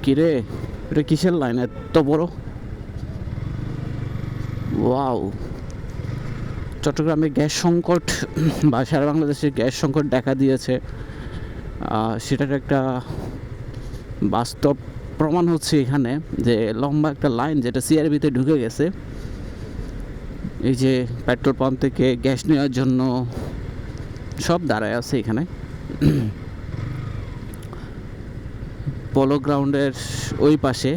কিরে, এটা কিসের লাইন এত বড়? ওয়াও, চট্টগ্রামে গ্যাস সংকট বা সারা বাংলাদেশে গ্যাস সংকট দেখা দিয়েছে, সেটার একটা বাস্তব প্রমাণ হচ্ছে এখানে যে লম্বা একটা লাইন যেটা সিআরবিতে ঢুকে গেছে। এই যে পেট্রোল পাম্প থেকে গ্যাস নেওয়ার জন্য সব দাঁড়ায় আছে এখানে। পোলো গ্রাউন্ডের ওই পাশে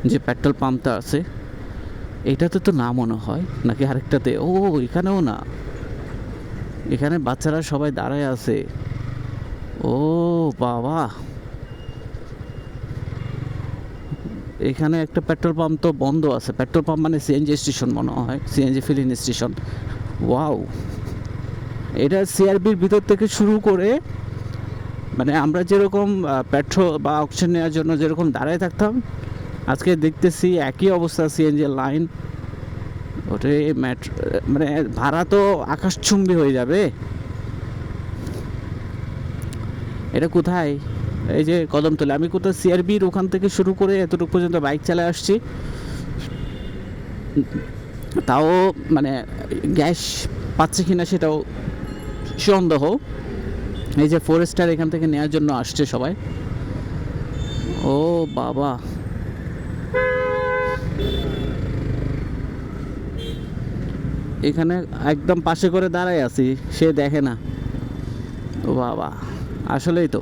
যে পেট্রোল পাম্পটা আছে, এইটাতে তো না মনে হয়, নাকি আরেকটাতে? ও, এখানেও না, এখানে বাচ্চারা সবাই দাঁড়ায় আছে। ও বাবা, এখানে একটা পেট্রোল পাম্প তো বন্ধ আছে। পেট্রোল পাম্প মানে সিএনজি স্টেশন মনে হয়, সিএনজি ফিলিং স্টেশন। ওয়াও, এটা সিআরবির ভিতর থেকে শুরু করে, মানে আমরা যেরকম পেট্রোল বা অক্সিজেন নেওয়ার জন্য যেরকম দাঁড়ায় থাকতাম, আজকে দেখতেছি একই অবস্থা। সিএনজি লাইন, ওটা মানে ভাড়া তো আকাশচুম্বী হয়ে যাবে। এটা কোথায়? এই যে কদমতলী। আমি কোথাও সিআরবির ওখান থেকে শুরু করে এতটুকু পর্যন্ত বাইক চালায় আসছি, তাও মানে গ্যাস পাচ্ছে কিনা সেটাও সন্দেহ। এই যে ফরেস্টার এখান থেকে নেওয়ার জন্য আসছে সবাই। ও বাবা, এখানে একদম পাশে করে দাঁড়ায় আছি, সে দেখে না। ও বাবা, আসলেই তো।